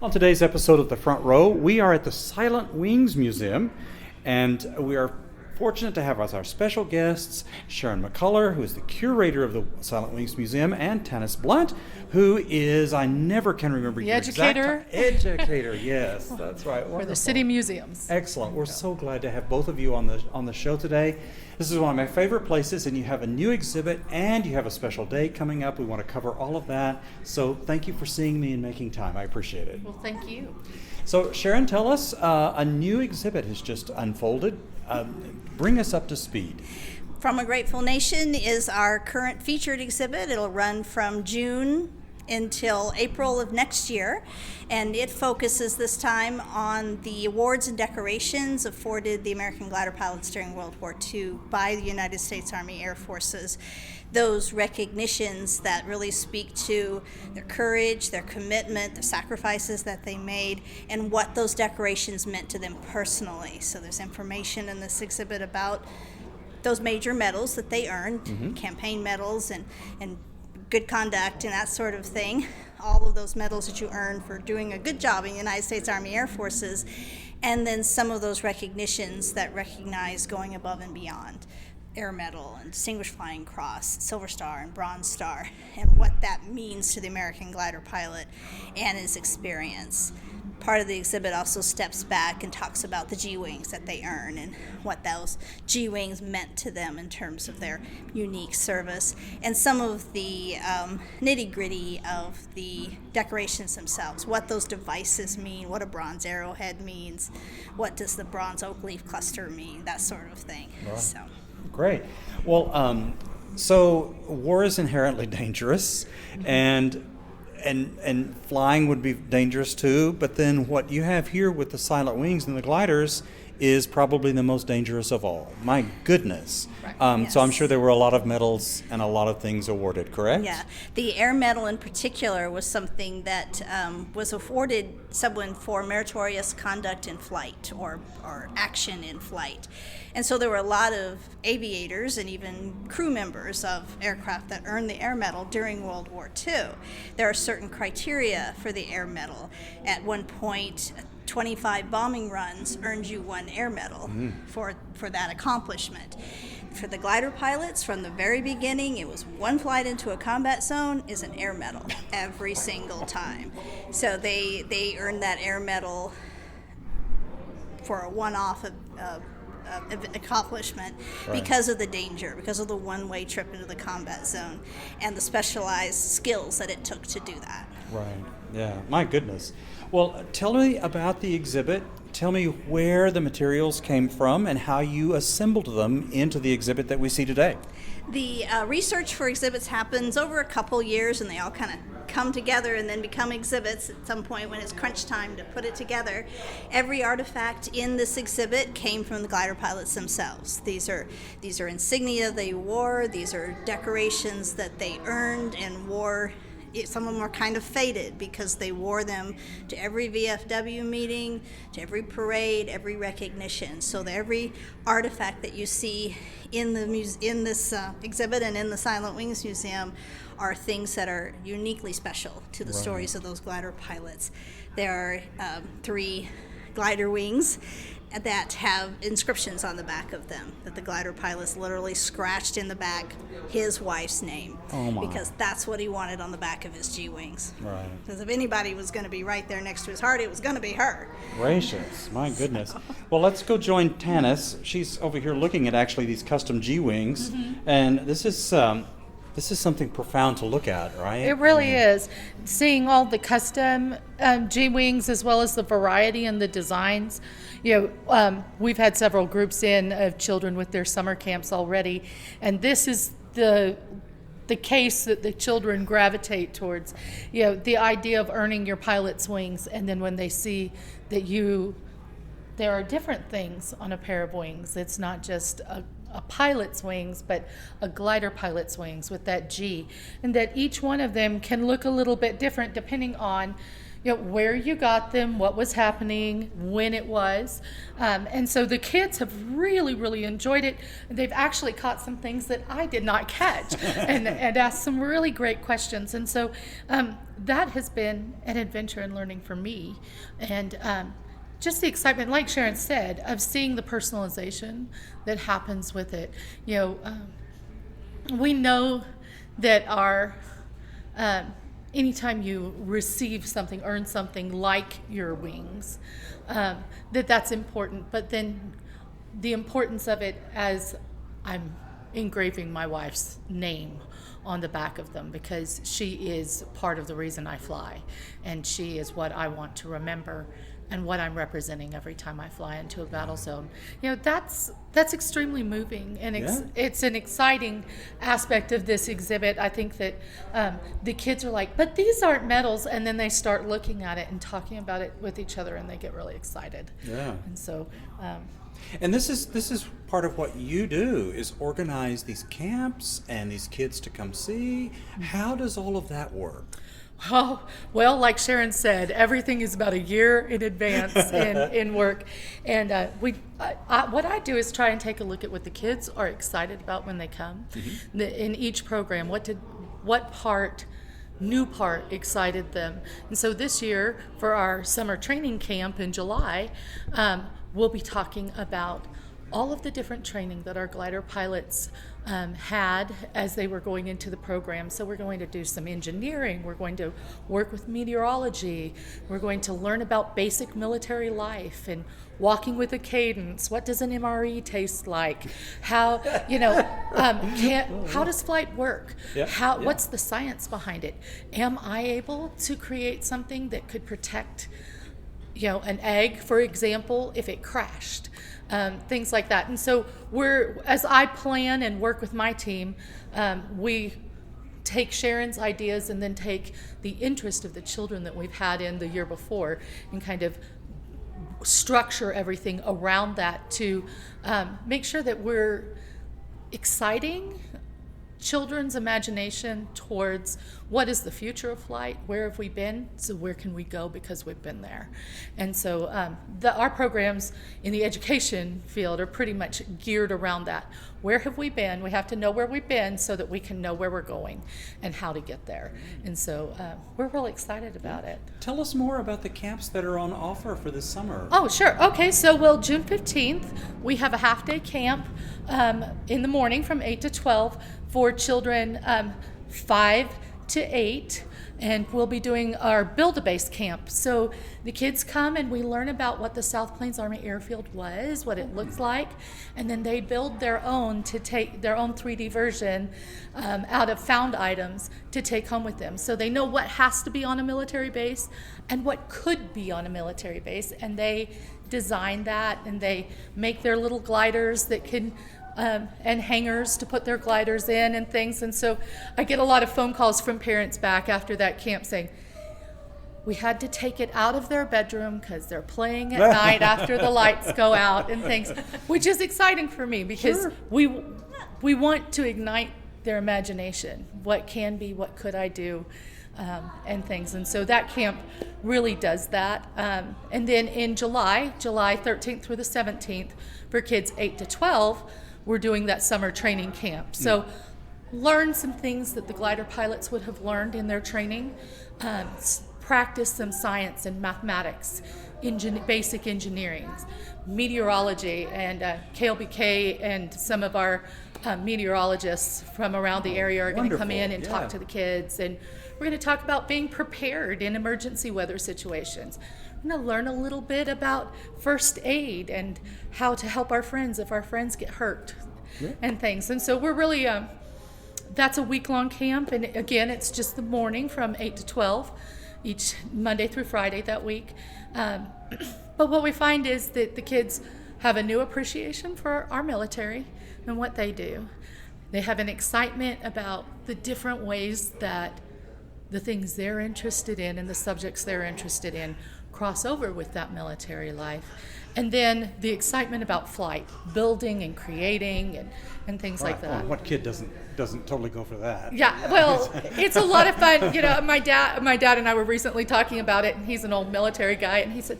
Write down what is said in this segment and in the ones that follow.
On today's episode of The Front Row, we are at the Silent Wings Museum, and we are fortunate to have as our special guests Sharon McCullar, who is the curator of the Silent Wings Museum, and Tanis Blount, who is, I never can remember the your educator. Educator, yes, that's right. For the city museums. Excellent. We're so glad to have both of you on the show today. This is one of my favorite places, and you have a new exhibit, and you have a special day coming up. We want to cover all of that. So thank you for seeing me and making time. I appreciate it. Well, thank you. So Sharon, tell us, a new exhibit has just unfolded. Bring us up to speed. From a Grateful Nation is our current featured exhibit. It'll run from June until April of next year, and it focuses this time on the awards and decorations afforded the American glider pilots during World War II by the United States Army Air Forces. Those recognitions that really speak to their courage, their commitment, the sacrifices that they made, and what those decorations meant to them personally. So there's information in this exhibit about those major medals that they earned, campaign medals and good conduct and that sort of thing, all of those medals that you earn for doing a good job in the United States Army Air Forces, and then some of those recognitions that recognize going above and beyond. Air Medal and Distinguished Flying Cross, Silver Star and Bronze Star, and what that means to the American glider pilot and his experience. Part of the exhibit also steps back and talks about the G-Wings that they earn and what those G-Wings meant to them in terms of their unique service, and some of the nitty-gritty of the decorations themselves, what those devices mean, what a bronze arrowhead means, what does the bronze oak leaf cluster mean, that sort of thing. Right. So. Great. Well, so war is inherently dangerous, and flying would be dangerous too, but then what you have here with the Silent Wings and the gliders is probably the most dangerous of all. My goodness. Right. Yes. So I'm sure there were a lot of medals and a lot of things awarded, correct? Yeah. The Air Medal in particular was something that was afforded someone for meritorious conduct in flight or action in flight. And so there were a lot of aviators and even crew members of aircraft that earned the Air Medal during World War II. There are certain criteria for the Air Medal. At one point, 25 bombing runs earned you one Air Medal for that accomplishment. For the glider pilots, from the very beginning, it was one flight into a combat zone is an Air Medal every single time. So they earned that Air Medal for a one-off accomplishment. Right. Because of the danger, because of the one-way trip into the combat zone, and the specialized skills that it took to do that. Right. Yeah. My goodness. Well, tell me about the exhibit. Tell me where the materials came from and how you assembled them into the exhibit that we see today. The research for exhibits happens over a couple years, and they all kind of come together and then become exhibits at some point when it's crunch time to put it together. Every artifact in this exhibit came from the glider pilots themselves. These are insignia they wore. These are decorations that they earned and wore. Some of them are kind of faded because they wore them to every VFW meeting, to every parade, every recognition. So every artifact that you see in this exhibit and in the Silent Wings Museum are things that are uniquely special to the stories of those glider pilots. There are 3 glider wings that have inscriptions on the back of them that the glider pilots literally scratched in the back his wife's name. Oh my. Because that's what he wanted on the back of his G-Wings. Right. Because if anybody was going to be right there next to his heart, it was going to be her. Gracious, my goodness. Well, let's go join Tanis. She's over here looking at actually these custom G-Wings, and this is something profound to look at, right? It really is. Seeing all the custom G-Wings as well as the variety and the designs. We've had several groups in of children with their summer camps already, and this is the case that the children gravitate towards. The idea of earning your pilot's wings, and then when they see that there are different things on a pair of wings. It's not just a pilot's wings, but a glider pilot's wings with that G, and that each one of them can look a little bit different depending on where you got them, what was happening, when it was. And so the kids have really, really enjoyed it. They've actually caught some things that I did not catch and asked some really great questions. And so that has been an adventure in learning for me. And just the excitement, like Sharon said, of seeing the personalization that happens with it. We know that our anytime you receive something, earn something like your wings, that's important. But then the importance of it, as I'm engraving my wife's name on the back of them, because she is part of the reason I fly, and she is what I want to remember and what I'm representing every time I fly into a battle zone. That's extremely moving, and it's an exciting aspect of this exhibit. I think that the kids are like, but these aren't medals, and then they start looking at it and talking about it with each other, and they get really excited. Yeah. And so and this is part of what you do, is organize these camps and these kids to come see. How does all of that work? Oh, well, like Sharon said, everything is about a year in advance in work. And what I do is try and take a look at what the kids are excited about when they come. Mm-hmm. In each program, what new part excited them. And so this year, for our summer training camp in July, we'll be talking about all of the different training that our glider pilots had as they were going into the program. So we're going to do some engineering, we're going to work with meteorology, we're going to learn about basic military life and walking with a cadence. What does an MRE taste like? How, how does flight work? What's the science behind it? Am I able to create something that could protect, an egg, for example, if it crashed? Things like that. And so as I plan and work with my team, we take Sharon's ideas and then take the interest of the children that we've had in the year before and kind of structure everything around that to make sure that we're exciting children's imagination towards what is the future of flight, where have we been, so where can we go because we've been there. And so our programs in the education field are pretty much geared around that. Where have we been? We have to know where we've been so that we can know where we're going and how to get there. And so we're really excited about it. Tell us more about the camps that are on offer for this summer. Oh, sure. Okay, so June 15th, we have a half-day camp in the morning from 8 to 12 for children 5 to 8, and we'll be doing our Build-A-Base camp. So the kids come and we learn about what the South Plains Army Airfield was, what it looks like, and then they build their own 3D version out of found items to take home with them. So they know what has to be on a military base and what could be on a military base, and they design that, and they make their little gliders that can and hangars to put their gliders in and things. And so I get a lot of phone calls from parents back after that camp saying, we had to take it out of their bedroom because they're playing at night after the lights go out and things, which is exciting for me because we want to ignite their imagination. What can be, what could I do, and things. And so that camp really does that. And then in July 13th through the 17th, for kids 8 to 12, we're doing that summer training camp. So learn some things that the glider pilots would have learned in their training, practice some science and mathematics, basic engineering, meteorology, and KLBK and some of our meteorologists from around the area are going to come in and talk to the kids. And we're going to talk about being prepared in emergency weather situations. We're going to learn a little bit about first aid and how to help our friends if our friends get hurt and things. And so we're really, that's a week-long camp. And again, it's just the morning from 8 to 12, each Monday through Friday that week. But what we find is that the kids have a new appreciation for our military and what they do. They have an excitement about the different ways that the things they're interested in and the subjects they're interested in cross over with that military life. And then the excitement about flight, building and creating and things like that. Well, what kid doesn't totally go for that? Yeah, well, it's a lot of fun. My dad and I were recently talking about it, and he's an old military guy, and he said,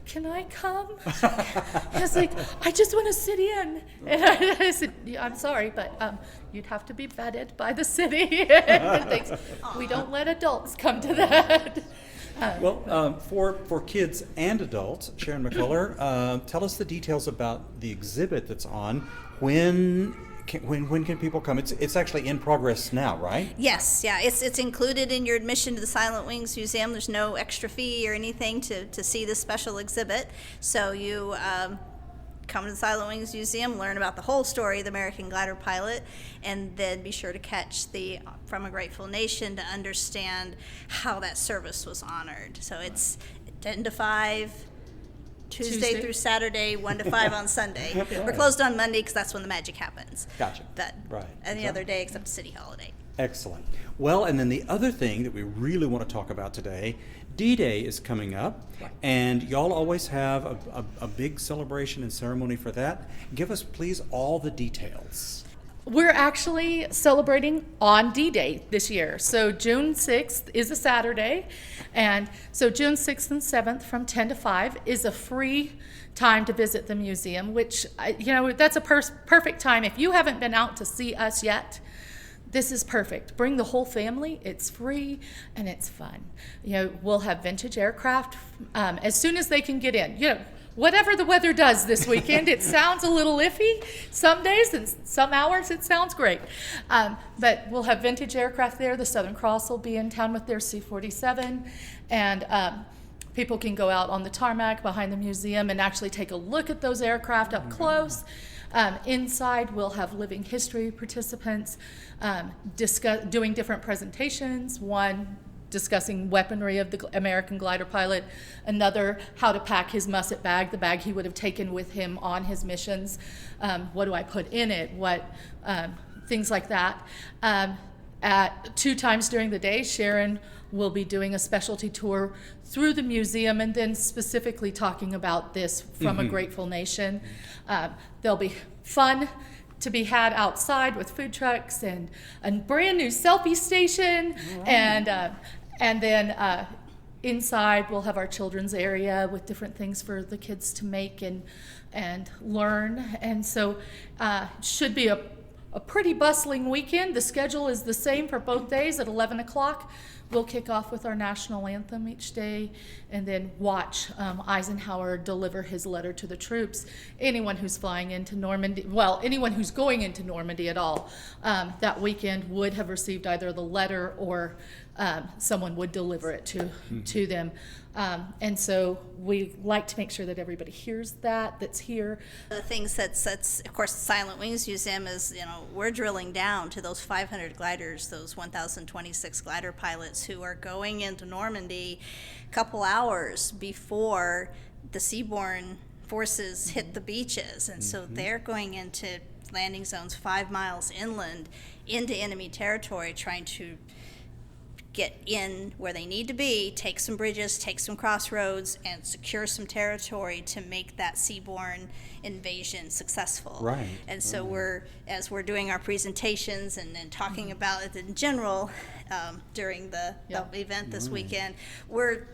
"Can I come?" I was like, "I just want to sit in." And I said, yeah, "I'm sorry, but you'd have to be vetted by the city." And things. We don't let adults come to that. For kids and adults, Sharon McCullar, tell us the details about the exhibit that's on. When can people come? It's actually in progress now, right? Yes, yeah, it's included in your admission to the Silent Wings Museum. There's no extra fee or anything to see this special exhibit. So you come to the Silent Wings Museum, learn about the whole story of the American glider pilot, and then be sure to catch the From a Grateful Nation to understand how that service was honored. So it's 10 to 5, Tuesday through Saturday, 1 to 5 on Sunday. We're closed on Monday because that's when the magic happens. Gotcha. But any other day except a city holiday. Excellent. Well, and then the other thing that we really want to talk about today, D-Day is coming up, and y'all always have a big celebration and ceremony for that. Give us, please, all the details. We're actually celebrating on D-Day this year. So June 6th is a Saturday, and so June 6th and 7th from 10 to 5 is a free time to visit the museum, which, that's a perfect time. If you haven't been out to see us yet, this is perfect. Bring the whole family. It's free and it's fun. We'll have vintage aircraft as soon as they can get in. Whatever the weather does this weekend, it sounds a little iffy some days, and some hours it sounds great. But we'll have vintage aircraft there. The Southern Cross will be in town with their C-47, and people can go out on the tarmac behind the museum and actually take a look at those aircraft up close. Inside, we'll have living history participants doing different presentations. One discussing weaponry of the American glider pilot, another how to pack his musset bag, the bag he would have taken with him on his missions. What do I put in it? Things like that. At 2 times during the day, Sharon will be doing a specialty tour through the museum and then specifically talking about this From a Grateful Nation. There'll be fun to be had outside with food trucks and a brand new selfie station. Right. And then inside we'll have our children's area with different things for the kids to make and learn. And so should be a pretty bustling weekend. The schedule is the same for both days at 11 o'clock. We'll kick off with our national anthem each day and then watch Eisenhower deliver his letter to the troops. Anyone who's flying into Normandy, anyone who's going into Normandy at all, that weekend would have received either the letter or someone would deliver it to them. And so we like to make sure that everybody hears that's here. The things that's of course, the Silent Wings Museum is, we're drilling down to those 500 gliders, those 1,026 glider pilots who are going into Normandy a couple hours before the seaborne forces hit the beaches. And so they're going into landing zones 5 miles inland into enemy territory, trying to get in where they need to be, take some bridges, take some crossroads, and secure some territory to make that seaborne invasion successful. Right. And so as we're doing our presentations and talking about it in general during the event this weekend, I'm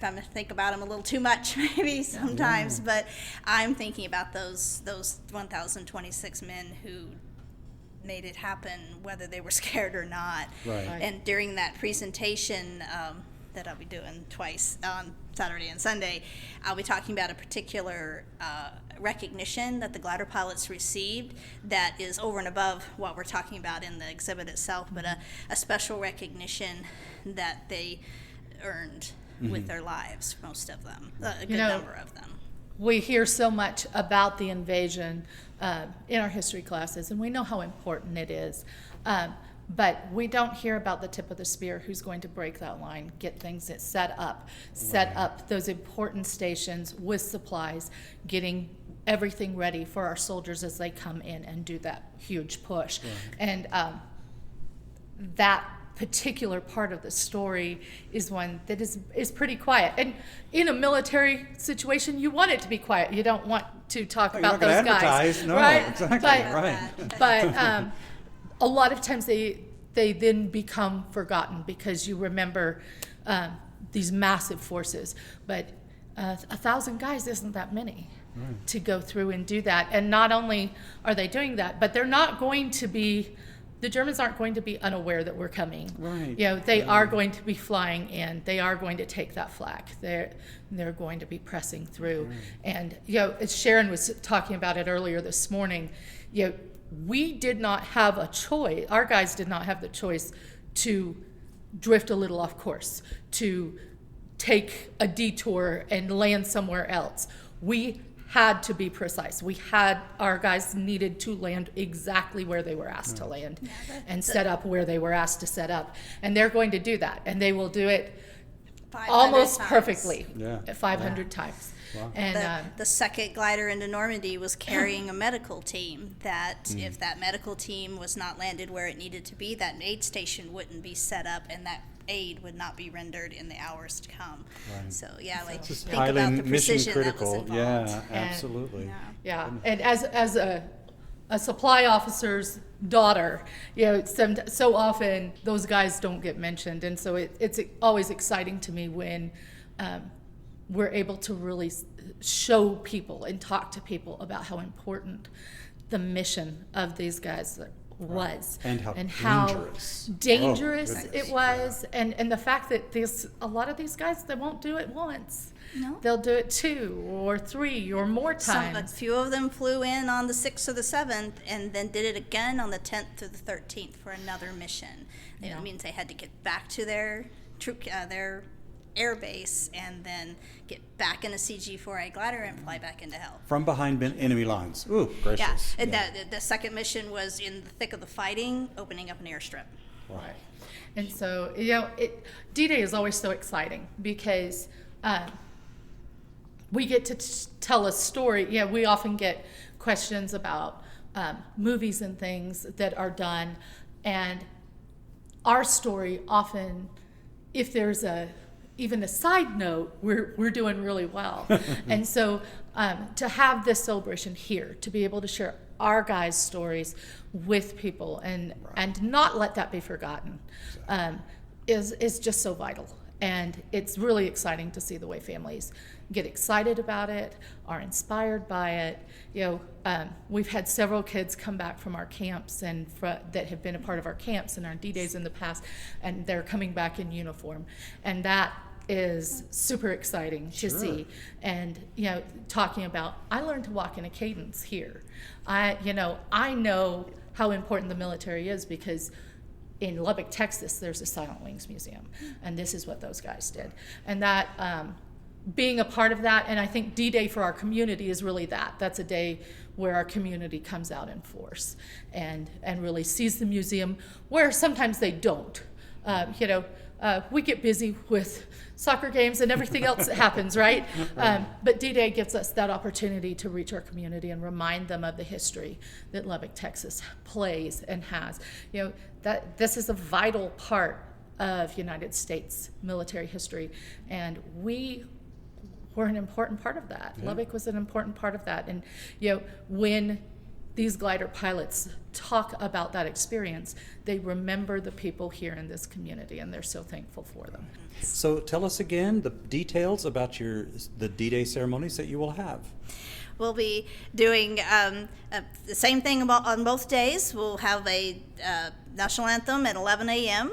going to think about them a little too much maybe sometimes, but I'm thinking about those 1,026 men who made it happen, whether they were scared or not. Right. And during that presentation that I'll be doing twice on Saturday and Sunday, I'll be talking about a particular recognition that the glider pilots received that is over and above what we're talking about in the exhibit itself, but a special recognition that they earned with their lives, most of them, a good number of them. We hear so much about the invasion in our history classes, and we know how important it is. But we don't hear about the tip of the spear who's going to break that line, get things set up those important stations with supplies, getting everything ready for our soldiers as they come in and do that huge push. Right. And that particular part of the story is one that is pretty quiet. And in a military situation, you want it to be quiet. You don't want to talk about you're those not gonna guys. advertise. No, right? exactly, right. But a lot of times they then become forgotten because you remember these massive forces. But 1,000 guys isn't that many. Right. To go through and do that. And not only are they doing that, but they're not going to be, the Germans aren't going to be unaware that we're coming. Right. You know, they are going to be flying in. They are going to take that flag. They're going to be pressing through. Right. And, you know, as Sharon was talking about it earlier this morning, you know, we did not have a choice. Our guys did not have the choice to drift a little off course, to take a detour and land somewhere else. We had to be precise. Our guys needed to land exactly where they were asked to land and set up where they were asked to set up. And they're going to do that. And they will do it almost perfectly, 500 times. Wow. And the second glider into Normandy was carrying a medical team that if that medical team was not landed where it needed to be, that aid station wouldn't be set up and that aid would not be rendered in the hours to come. Right. So like just think about the precision critical. that was involved. Yeah, absolutely. And as a supply officer's daughter, you know, so often those guys don't get mentioned, and so it's always exciting to me when we're able to really show people and talk to people about how important the mission of these guys was and how dangerous it was, and the fact that a lot of these guys, they won't do it once. No. They'll do it 2 or 3 or more times. A few of them flew in on the 6th or the 7th and then did it again on the 10th or the 13th for another mission. It means they had to get back to their air base and then get back in a CG-4A glider and fly back into hell. From behind enemy lines. Ooh, gracious. Yeah, and the second mission was in the thick of the fighting, opening up an airstrip. Right. And so, you know, D-Day is always so exciting because we get to tell a story. Yeah, we often get questions about movies and things that are done, and our story often, if there's even a side note, we're doing really well. And so to have this celebration here, to be able to share our guys' stories with people and not let that be forgotten is just so vital. And it's really exciting to see the way families get excited about it, are inspired by it. You know, we've had several kids come back from our camps and that have been a part of our camps and our D-Days in the past, and they're coming back in uniform. And that is super exciting to see. And, you know, talking about, I learned to walk in a cadence here. I know how important the military is because in Lubbock, Texas, there's a Silent Wings Museum, and this is what those guys did. And that, being a part of that, and I think D-Day for our community is really that. That's a day where our community comes out in force and really sees the museum, where sometimes they don't. We get busy with soccer games and everything else that happens, right? But D-Day gives us that opportunity to reach our community and remind them of the history that Lubbock, Texas plays and has. You know, that this is a vital part of United States military history, and we were an important part of that. Yeah. Lubbock was an important part of that. And, you know, when these glider pilots talk about that experience, they remember the people here in this community, and they're so thankful for them. So tell us again the details about the D-Day ceremonies that you will have. We'll be doing the same thing on both days. We'll have a national anthem at 11 a.m.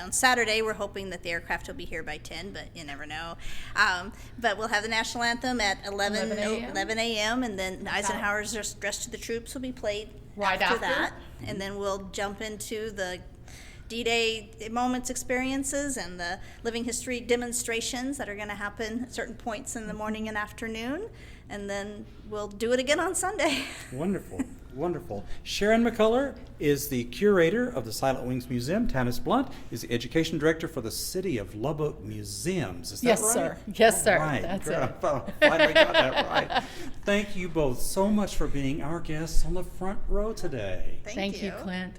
On Saturday, we're hoping that the aircraft will be here by 10, but you never know. But we'll have the national anthem at 11 a.m., and then Eisenhower's Dress to the Troops will be played right after that. And then we'll jump into the D-Day moments experiences and the living history demonstrations that are going to happen at certain points in the morning and afternoon. And then we'll do it again on Sunday. Wonderful. Wonderful. Sharon McCullar is the curator of the Silent Wings Museum. Tanis Blount is the education director for the City of Lubbock Museums. Is that right? Yes, sir. Yes, sir. Right. That's it. Finally got that right. Thank you both so much for being our guests on the front row today. Thank you, Clint.